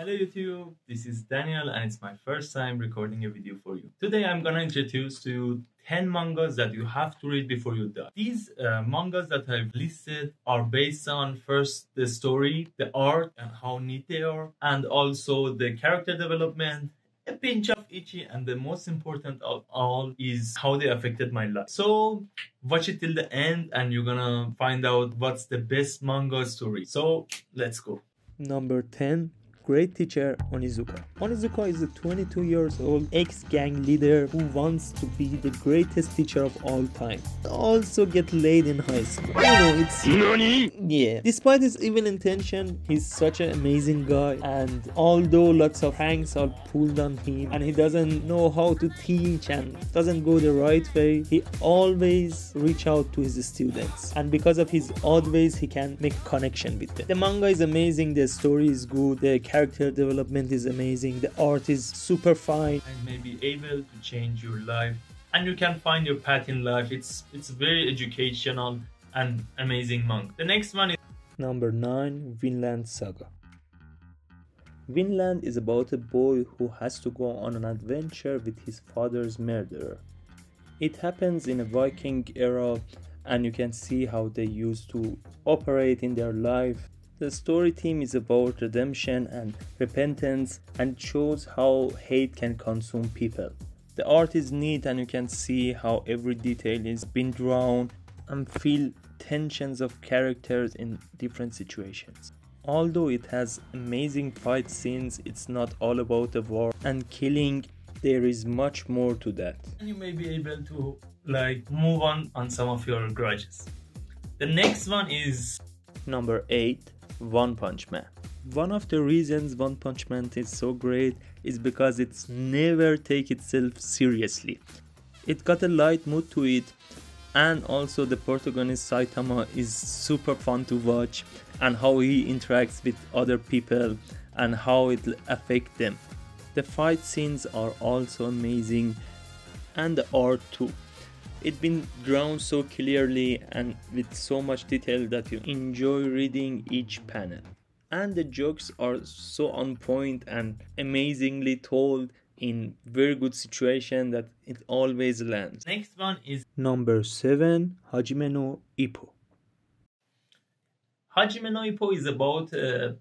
Hello YouTube, this is Daniel and it's my first time recording a video for you. Today I'm gonna introduce to you 10 mangas that you have to read before you die. These mangas that I've listed are based on first the story, the art and how neat they are, and also the character development, a pinch of Ichi, and the most important of all is how they affected my life. So watch it till the end and you're gonna find out what's the best manga story. So let's go. Number 10. Great teacher Onizuka. Onizuka is a 22 years old ex-gang leader who wants to be the greatest teacher of all time. Also get laid in high school. You know, it's... NANI? Yeah. Despite his evil intention, he's such an amazing guy, and although lots of pranks are pulled on him and he doesn't know how to teach and doesn't go the right way, he always reach out to his students, and because of his odd ways he can make a connection with them. The manga is amazing, the story is good, the character development is amazing, the art is super fine and may be able to change your life and you can find your path in life. It's very educational and amazing manga. The next one is Number 9. Finland Saga. Finland is about a boy who has to go on an adventure with his father's murderer. It happens in a Viking era and you can see how they used to operate in their life. The story theme is about redemption and repentance and shows how hate can consume people. The art is neat and you can see how every detail is been drawn and feel tensions of characters in different situations. Although it has amazing fight scenes, it's not all about the war and killing. There is much more to that. And you may be able to move on some of your grudges. The next one is Number 8. One Punch Man. One of the reasons One Punch Man is so great is because it's never take itself seriously. It got a light mood to it, and also the protagonist Saitama is super fun to watch, and how he interacts with other people and how it affects them. The fight scenes are also amazing, and the art too. It's been drawn so clearly and with so much detail that you enjoy reading each panel. And the jokes are so on point and amazingly told in very good situation that it always lands. Next one is Number 7. Hajime no Ippo. Hajime no Ippo is about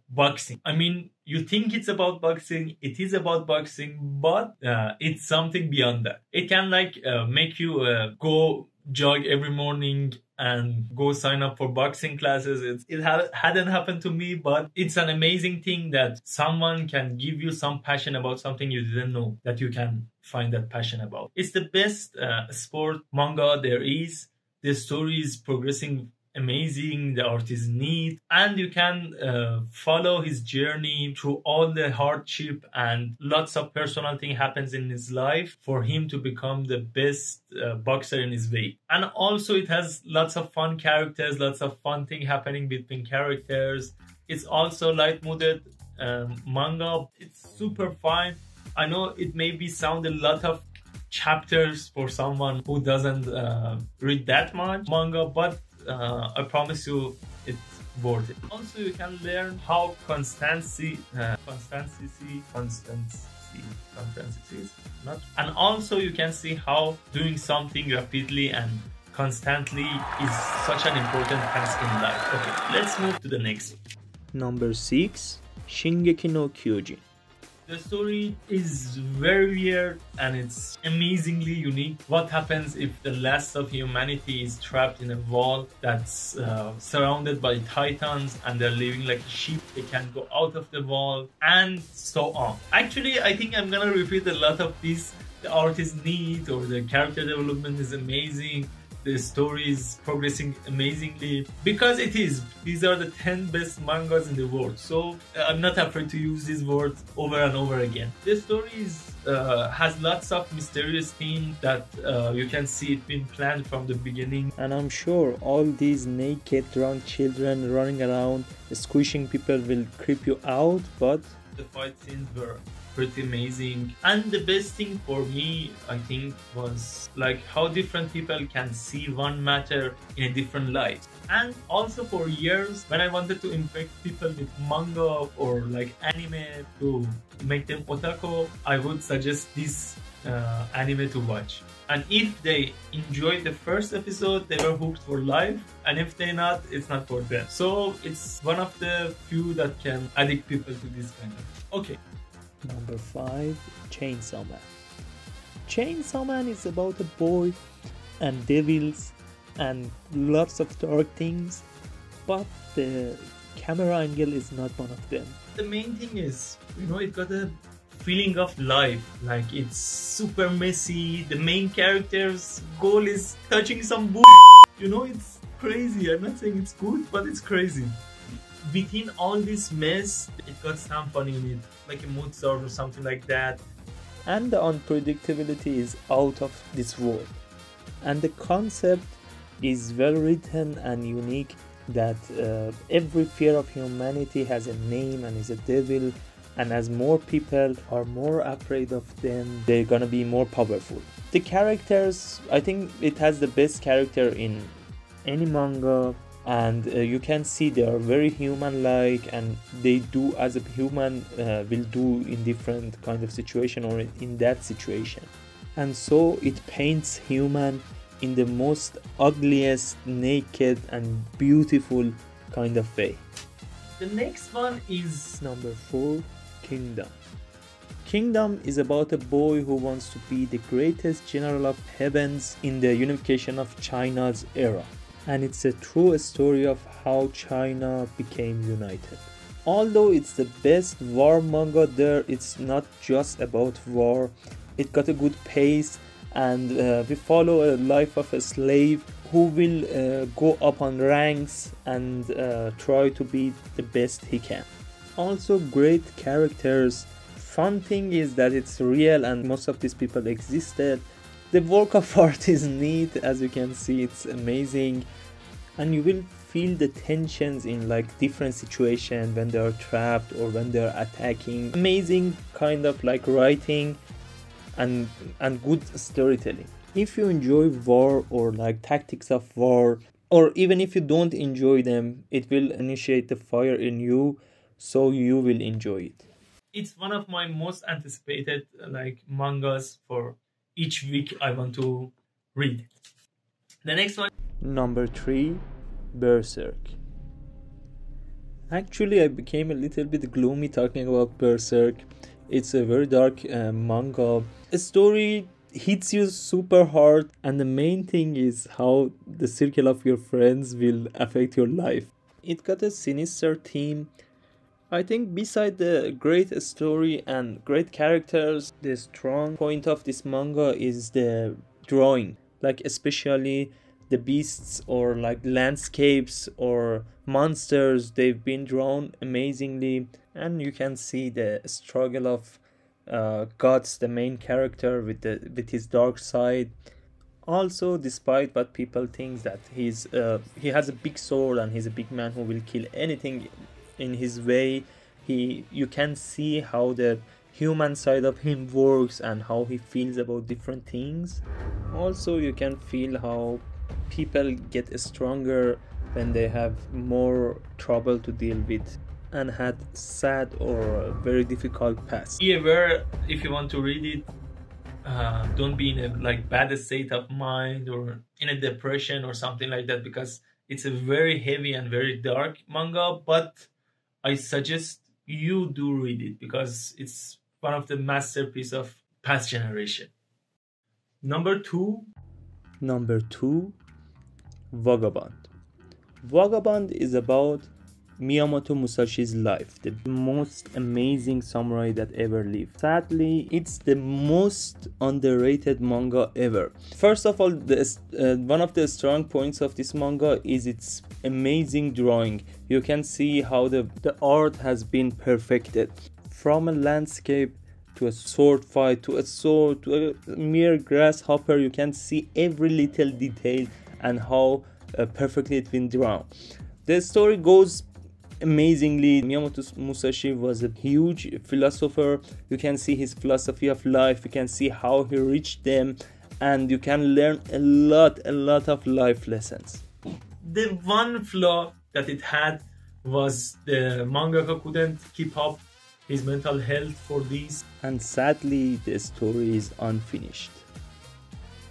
boxing. I mean, you think it's about boxing, it is about boxing, but it's something beyond that. It can make you go jog every morning and go sign up for boxing classes. It hadn't happened to me, but it's an amazing thing that someone can give you some passion about something you didn't know that you can find that passion about. It's the best sport manga there is. The story is progressing amazing, the art is neat, and you can follow his journey through all the hardship, and lots of personal thing happens in his life for him to become the best boxer in his way. And also it has lots of fun characters, lots of fun thing happening between characters. It's also light-mooded manga. It's super fine. I know it maybe sound a lot of chapters for someone who doesn't read that much manga, but I promise you it's worth it. Also you can learn how constancy is not, and also you can see how doing something rapidly and constantly is such an important task in life. Okay, let's move to the next. Number 6. Shingeki no Kyojin. The story is very weird and it's amazingly unique. What happens if the last of humanity is trapped in a wall that's surrounded by titans and they're living like a sheep? They can't go out of the wall and so on. Actually, I think I'm gonna repeat a lot of these. The art is neat, or the character development is amazing. The story is progressing amazingly because it is. These are the 10 best mangas in the world, so I'm not afraid to use these words over and over again. The story has lots of mysterious themes that you can see it been planned from the beginning. And I'm sure all these naked drunk children running around squishing people will creep you out, but the fight scenes were pretty amazing. And the best thing for me, I think, was how different people can see one matter in a different light. And also for years, when I wanted to infect people with manga or like anime to make them otaku, I would suggest this anime to watch. And if they enjoyed the first episode, they were hooked for life. And if they not, it's not for them. So it's one of the few that can addict people to this kind of. Okay. Number 5, Chainsaw Man. Chainsaw Man is about a boy and devils and lots of dark things, but the camera angle is not one of them. The main thing is, it got a feeling of life, like it's super messy. The main character's goal is touching some it's crazy. I'm not saying it's good, but it's crazy. Within all this mess, it got some fun in it, like a mood sword or something like that. And the unpredictability is out of this world. And the concept is well written and unique, that every fear of humanity has a name and is a devil, and as more people are more afraid of them, they're gonna be more powerful. The characters, I think it has the best character in any manga, and you can see they are very human-like, and they do as a human will do in different kind of situation or in that situation. And so it paints human in the most ugliest, naked and beautiful kind of way. The next one is number 4, Kingdom. Kingdom is about a boy who wants to be the greatest general of heavens in the unification of China's era. And it's a true story of how China became united. Although it's the best war manga there, it's not just about war. It got a good pace, and we follow a life of a slave who will go up on ranks and try to be the best he can. Also great characters. Fun thing is that it's real and most of these people existed. The work of art is neat, as you can see, it's amazing, and you will feel the tensions in like different situations when they are trapped or when they are attacking. Amazing kind of like writing and good storytelling. If you enjoy war or like tactics of war, or even if you don't enjoy them, it will initiate the fire in you, so you will enjoy it. It's one of my most anticipated like mangas. For each week I want to read. The next one, number 3, Berserk. Actually, I became a little bit gloomy talking about Berserk. It's a very dark manga. A story hits you super hard, and the main thing is how the circle of your friends will affect your life. It got a sinister theme. I think beside the great story and great characters, the strong point of this manga is the drawing, like especially the beasts or like landscapes or monsters. They've been drawn amazingly, and you can see the struggle of Guts, the main character, with his dark side. Also, despite what people think that he has a big sword and he's a big man who will kill anything in his way, you can see how the human side of him works and how he feels about different things. Also, you can feel how people get stronger when they have more trouble to deal with and had sad or very difficult past. be aware if you want to read it. Don't be in a like bad state of mind or in a depression or something like that, because it's a very heavy and very dark manga. But I suggest you do read it because it's one of the masterpieces of past generation. Number 2, Vagabond. Vagabond is about Miyamoto Musashi's life, the most amazing samurai that ever lived. Sadly, it's the most underrated manga ever. First of all, one of the strong points of this manga is its amazing drawing. You can see how the art has been perfected. From a landscape to a sword fight, to a sword, to a mere grasshopper, you can see every little detail and how perfectly it's been drawn. The story goes amazingly. Miyamoto Musashi was a huge philosopher. You can see his philosophy of life, you can see how he reached them, and you can learn a lot of life lessons. The one flaw that it had was the mangaka couldn't keep up his mental health for these. And sadly, the story is unfinished.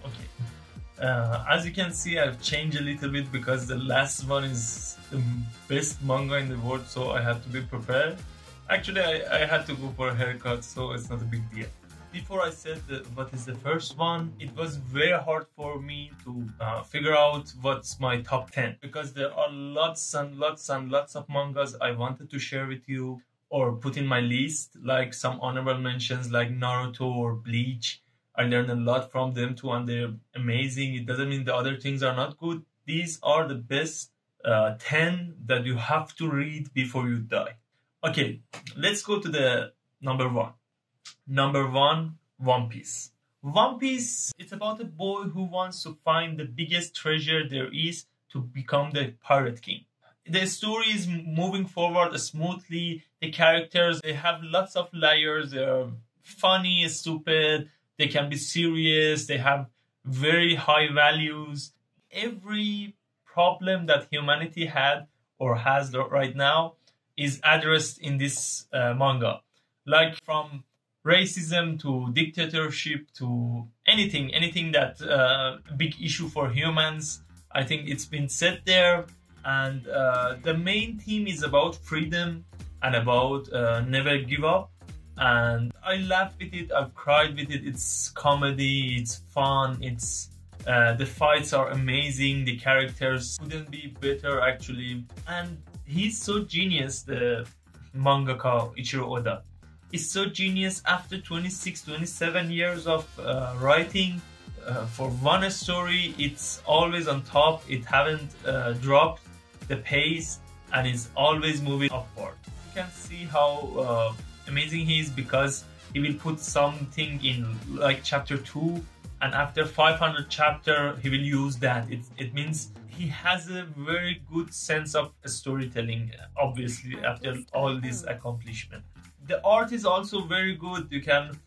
Okay. As you can see, I've changed a little bit because the last one is the best manga in the world, so I had to be prepared. Actually, I had to go for a haircut, so it's not a big deal. Before I said what is the first one, it was very hard for me to figure out what's my top 10 because there are lots and lots and lots of mangas I wanted to share with you or put in my list, like some honorable mentions like Naruto or Bleach. I learned a lot from them too, and they're amazing. It doesn't mean the other things are not good. These are the best 10 that you have to read before you die. Okay, let's go to the number one. Number one, One Piece. One Piece, it's about a boy who wants to find the biggest treasure there is to become the pirate king. The story is moving forward smoothly. The characters, they have lots of layers. They're funny, stupid. They can be serious. They have very high values. Every problem that humanity had or has right now is addressed in this manga. Like from racism to dictatorship to anything that big issue for humans. I think it's been said there. And the main theme is about freedom and about never give up. And I laughed with it, I've cried with it. It's comedy, it's fun, it's the fights are amazing, the characters couldn't be better actually. And he's so genius, the mangaka Ichiro Oda. He's so genius. After 26-27 years of writing for one story, it's always on top. It haven't dropped the pace and is always moving upward. You can see how amazing he is because he will put something in like chapter 2 and after 500 chapter he will use that. It means he has a very good sense of storytelling, obviously, after all this accomplishment. The art is also very good. You can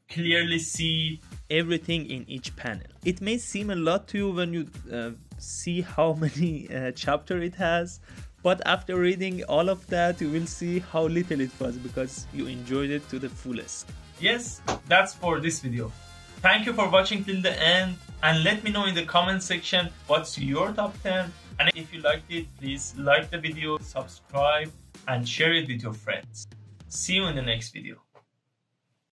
clearly see everything in each panel. It may seem a lot to you when you see how many chapters it has, but after reading all of that, you will see how little it was because you enjoyed it to the fullest. Yes, that's for this video. Thank you for watching till the end, and let me know in the comment section what's your top 10. And if you liked it, please like the video, subscribe, and share it with your friends. See you in the next video.